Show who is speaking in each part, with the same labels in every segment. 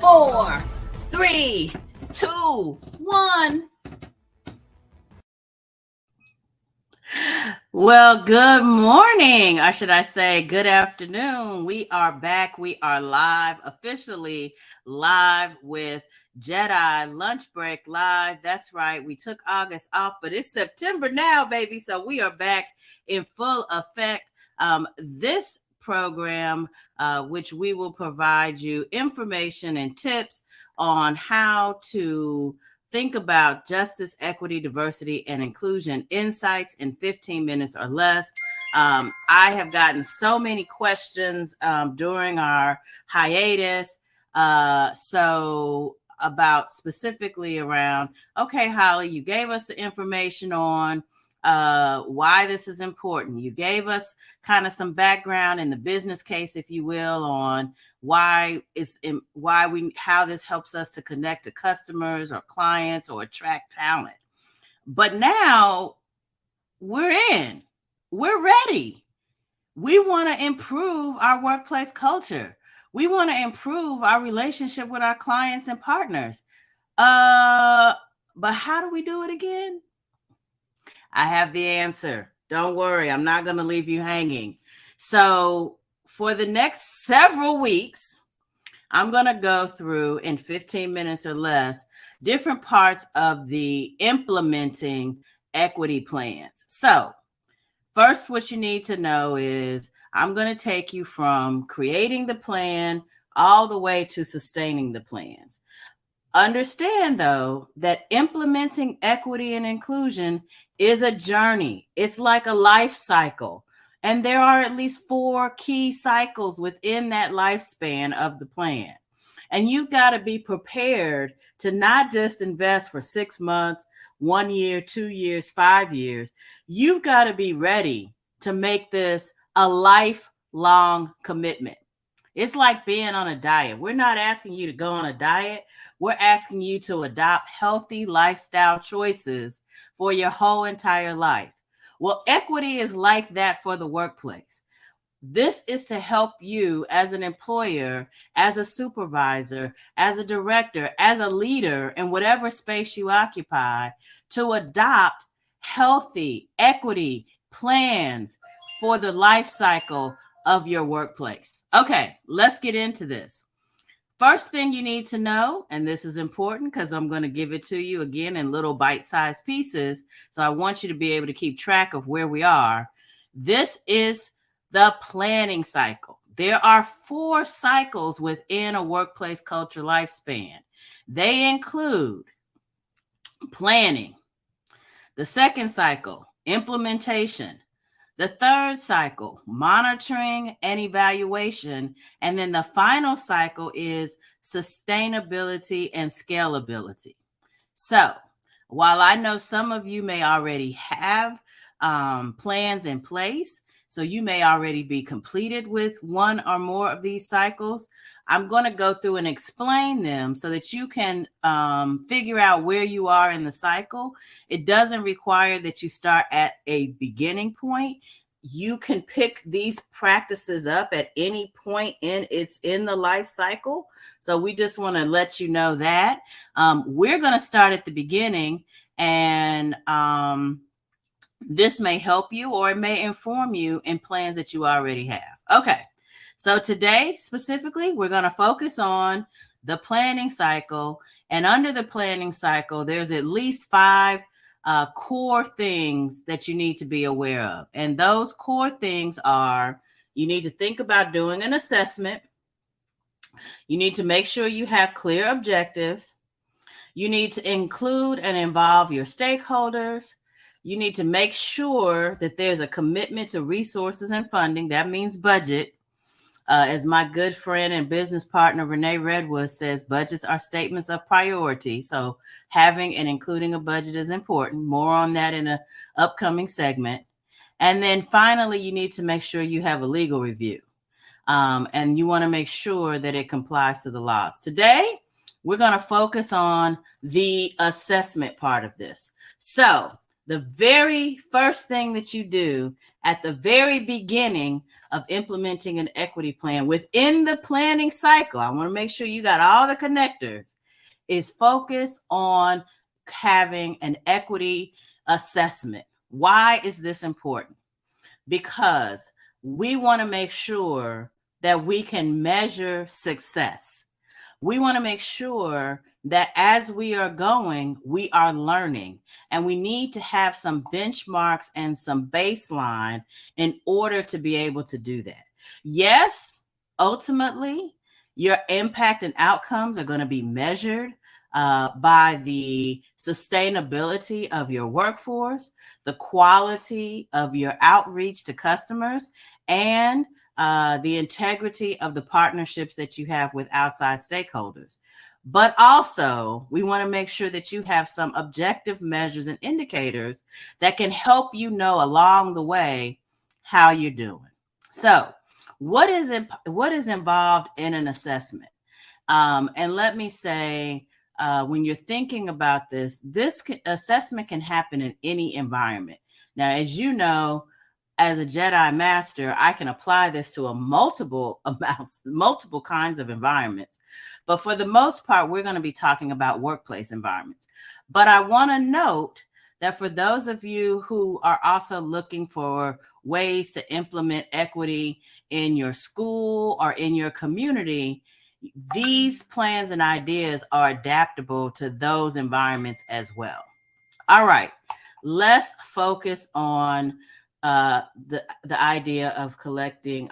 Speaker 1: 4, 3, 2, 1. Well, good morning, or should I say good afternoon. We are back. We are live, officially live with J.E.D.I Lunch Break Live. That's right. We took August off, but it's September now, baby. So we are back in full effect. This program, which we will provide you information and tips on how to think about justice, equity, diversity, and inclusion insights in 15 minutes or less. I have gotten so many questions during our hiatus. So about specifically around, okay, Holly, you gave us the information on why this is important. You gave us kind of some background in the business case, if you will, on how this helps us to connect to customers or clients or attract talent. But now we're ready. We want to improve our workplace culture. We want to improve our relationship with our clients and partners. But how do we do it again? I have the answer. Don't worry, I'm not going to leave you hanging. So for the next several weeks, I'm going to go through in 15 minutes or less different parts of the implementing equity plans. So first, what you need to know is I'm going to take you from creating the plan all the way to sustaining the plans. Understand, though, that implementing equity and inclusion is a journey. It's like a life cycle. And there are at least 4 key cycles within that lifespan of the plan. And you've got to be prepared to not just invest for 6 months, 1 year, 2 years, 5 years. You've got to be ready to make this a lifelong commitment. It's like being on a diet. We're not asking you to go on a diet. We're asking you to adopt healthy lifestyle choices for your whole entire life. Well, equity is like that for the workplace. This is to help you as an employer, as a supervisor, as a director, as a leader in whatever space you occupy to adopt healthy equity plans for the life cycle of your workplace. Okay, let's get into this. First thing you need to know, and this is important because I'm going to give it to you again in little bite-sized pieces, so I want you to be able to keep track of where we are. This is the planning cycle. There are 4 cycles within a workplace culture lifespan. They include planning, the second cycle, implementation, the third cycle, monitoring and evaluation. And then the final cycle is sustainability and scalability. So while I know some of you may already have plans in place, so you may already be completed with 1 or more of these cycles, I'm going to go through and explain them so that you can figure out where you are in the cycle. It doesn't require that you start at a beginning point. You can pick these practices up at any point in the life cycle. So we just want to let you know that. We're going to start at the beginning, and this may help you or it may inform you in plans that you already have. Okay, so today specifically, we're going to focus on the planning cycle. And under the planning cycle, there's at least 5 core things that you need to be aware of. And those core things are, you need to think about doing an assessment. You need to make sure you have clear objectives. You need to include and involve your stakeholders. You need to make sure that there's a commitment to resources and funding. That means budget. As my good friend and business partner, Renee Redwood, says, budgets are statements of priority. So having and including a budget is important. More on that in an upcoming segment. And then finally, you need to make sure you have a legal review. And you want to make sure that it complies to the laws. Today, we're going to focus on the assessment part of this. So The very first thing that you do at the very beginning of implementing an equity plan within the planning cycle, I want to make sure you got all the connectors, is focus on having an equity assessment. Why is this important? Because we want to make sure that we can measure success. We want to make sure that as we are going, we are learning, and we need to have some benchmarks and some baseline in order to be able to do that. Yes, ultimately, your impact and outcomes are going to be measured by the sustainability of your workforce, the quality of your outreach to customers, and the integrity of the partnerships that you have with outside stakeholders. But also, we want to make sure that you have some objective measures and indicators that can help you know along the way how you're doing. So, what is involved in an assessment? And let me say, when you're thinking about this, assessment can happen in any environment. Now, as you know, as a J.E.D.I master, I can apply this to multiple kinds of environments. But for the most part, we're going to be talking about workplace environments. But I want to note that for those of you who are also looking for ways to implement equity in your school or in your community, these plans and ideas are adaptable to those environments as well. All right, let's focus on the idea of conducting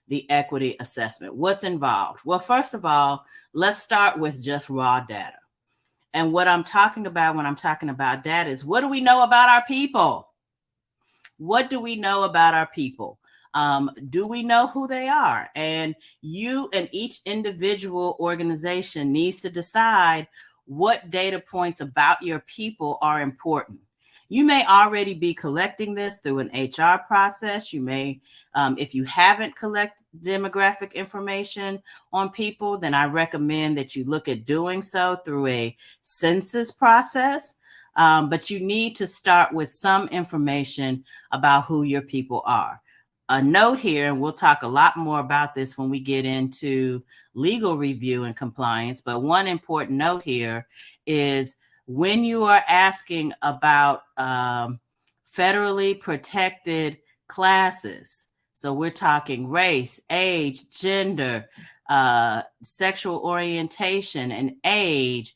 Speaker 1: the equity assessment. What's involved? Well, first of all, let's start with just raw data. And what I'm talking about when I'm talking about data is, what do we know about our people? What do we know about our people? Do we know who they are? And you and each individual organization needs to decide what data points about your people are important. You may already be collecting this through an HR process. You may, if you haven't collected demographic information on people, then I recommend that you look at doing so through a census process. But you need to start with some information about who your people are. A note here, and we'll talk a lot more about this when we get into legal review and compliance, but one important note here is when you are asking about federally protected classes, so we're talking race, age, gender, sexual orientation, and age,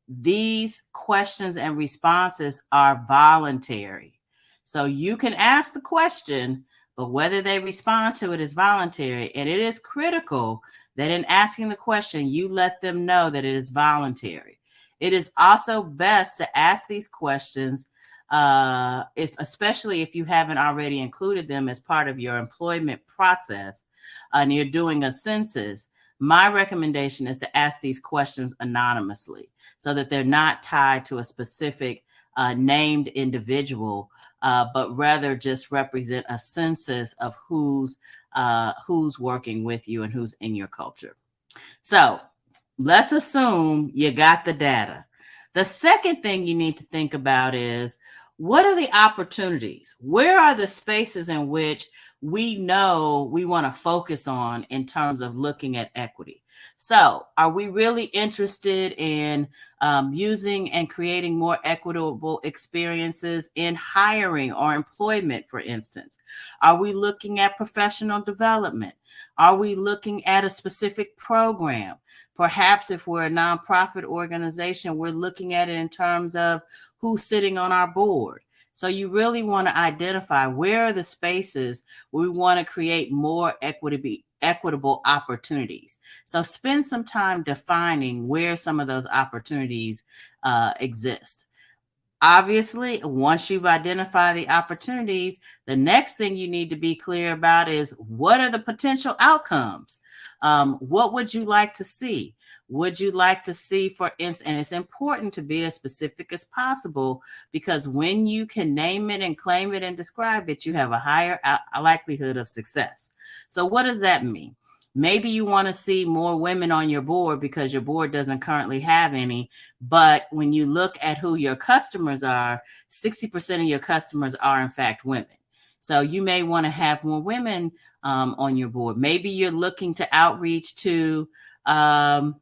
Speaker 1: these questions and responses are voluntary. So you can ask the question, but whether they respond to it is voluntary. And it is critical that in asking the question, you let them know that it is voluntary. It is also best to ask these questions, especially if you haven't already included them as part of your employment process and you're doing a census. My recommendation is to ask these questions anonymously so that they're not tied to a specific named individual, but rather just represent a census of who's working with you and who's in your culture. So let's assume you got the data. The second thing you need to think about is, what are the opportunities? Where are the spaces in which we know we want to focus on in terms of looking at equity? So are we really interested in using and creating more equitable experiences in hiring or employment, for instance? Are we looking at professional development? Are we looking at a specific program? Perhaps if we're a nonprofit organization, we're looking at it in terms of who's sitting on our board. So you really want to identify where are the spaces where we want to create more equitable opportunities. So spend some time defining where some of those opportunities exist. Obviously, once you've identified the opportunities, the next thing you need to be clear about is, what are the potential outcomes? What would you like to see? Would you like to see, for instance, and it's important to be as specific as possible, because when you can name it and claim it and describe it, you have a higher likelihood of success. So what does that mean? Maybe you want to see more women on your board because your board doesn't currently have any. But when you look at who your customers are, 60% of your customers are, in fact, women. So you may want to have more women on your board. Maybe you're looking to outreach to the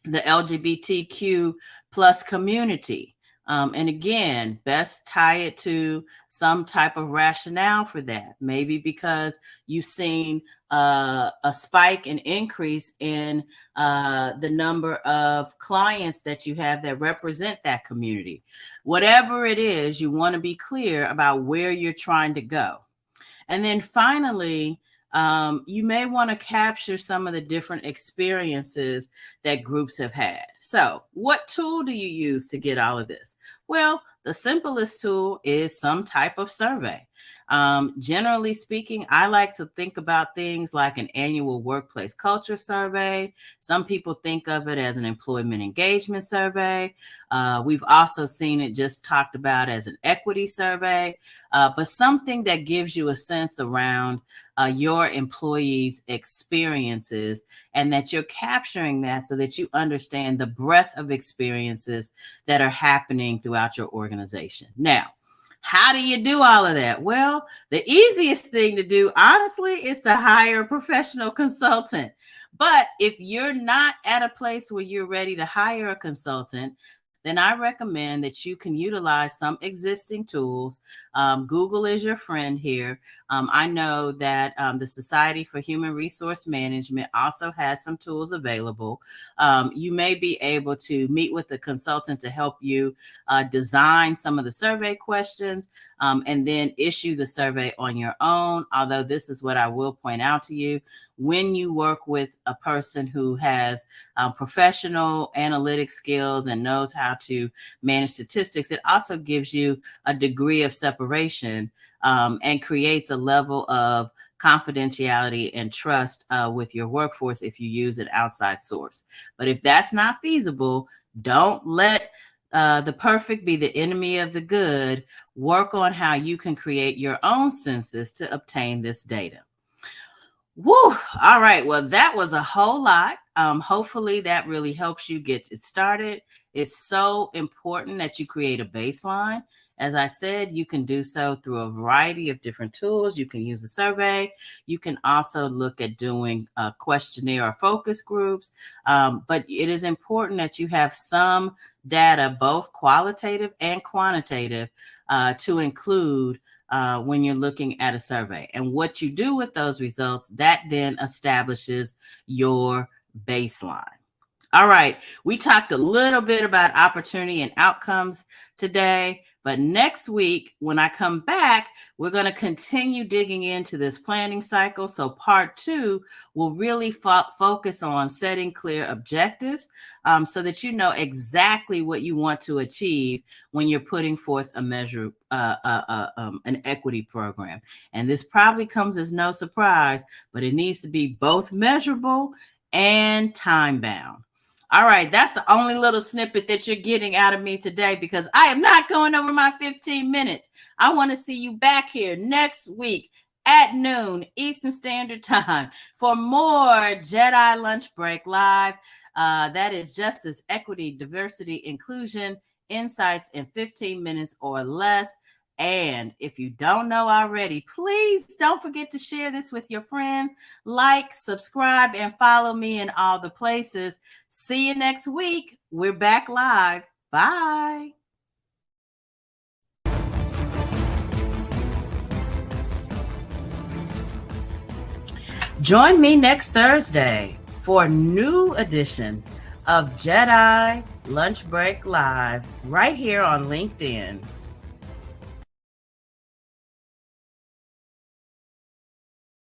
Speaker 1: LGBTQ plus community. And again, best tie it to some type of rationale for that. Maybe because you've seen a spike and increase in the number of clients that you have that represent that community. Whatever it is, you want to be clear about where you're trying to go. And then finally, you may want to capture some of the different experiences that groups have had. So, what tool do you use to get all of this? Well, the simplest tool is some type of survey. Generally speaking, I like to think about things like an annual workplace culture survey. Some people think of it as an employment engagement survey. We've also seen it just talked about as an equity survey, but something that gives you a sense around your employees' experiences, and that you're capturing that so that you understand the breadth of experiences that are happening throughout your organization. Now, how do you do all of that? Well, the easiest thing to do, honestly, is to hire a professional consultant. But if you're not at a place where you're ready to hire a consultant, then I recommend that you can utilize some existing tools. Google is your friend here. I know that the Society for Human Resource Management also has some tools available. You may be able to meet with a consultant to help you design some of the survey questions and then issue the survey on your own. Although this is what I will point out to you. When you work with a person who has professional analytic skills and knows how to manage statistics, it also gives you a degree of separation and creates a level of confidentiality and trust with your workforce if you use an outside source. But if that's not feasible, don't let the perfect be the enemy of the good. Work on how you can create your own census to obtain this data. Woo! All right. Well, that was a whole lot. Hopefully that really helps you get it started. It's so important that you create a baseline. As I said, you can do so through a variety of different tools. You can use a survey. You can also look at doing a questionnaire or focus groups. But it is important that you have some data, both qualitative and quantitative, to include when you're looking at a survey. And what you do with those results, that then establishes your baseline. All right, we talked a little bit about opportunity and outcomes today, but next week when I come back, we're going to continue digging into this planning cycle. So part 2 will really focus on setting clear objectives so that you know exactly what you want to achieve when you're putting forth a measure, an equity program. And this probably comes as no surprise, but it needs to be both measurable and time bound. All right, that's the only little snippet that you're getting out of me today because I am not going over my 15 minutes. I want to see you back here next week at noon Eastern Standard Time for more J.E.D.I Lunch Break Live. That is justice, equity, diversity, inclusion, insights in 15 minutes or less. And if you don't know already, please don't forget to share this with your friends. Like, subscribe, and follow me in all the places. See you next week. We're back live. Bye. Join me next Thursday for a new edition of J.E.D.I Lunch Break Live right here on LinkedIn.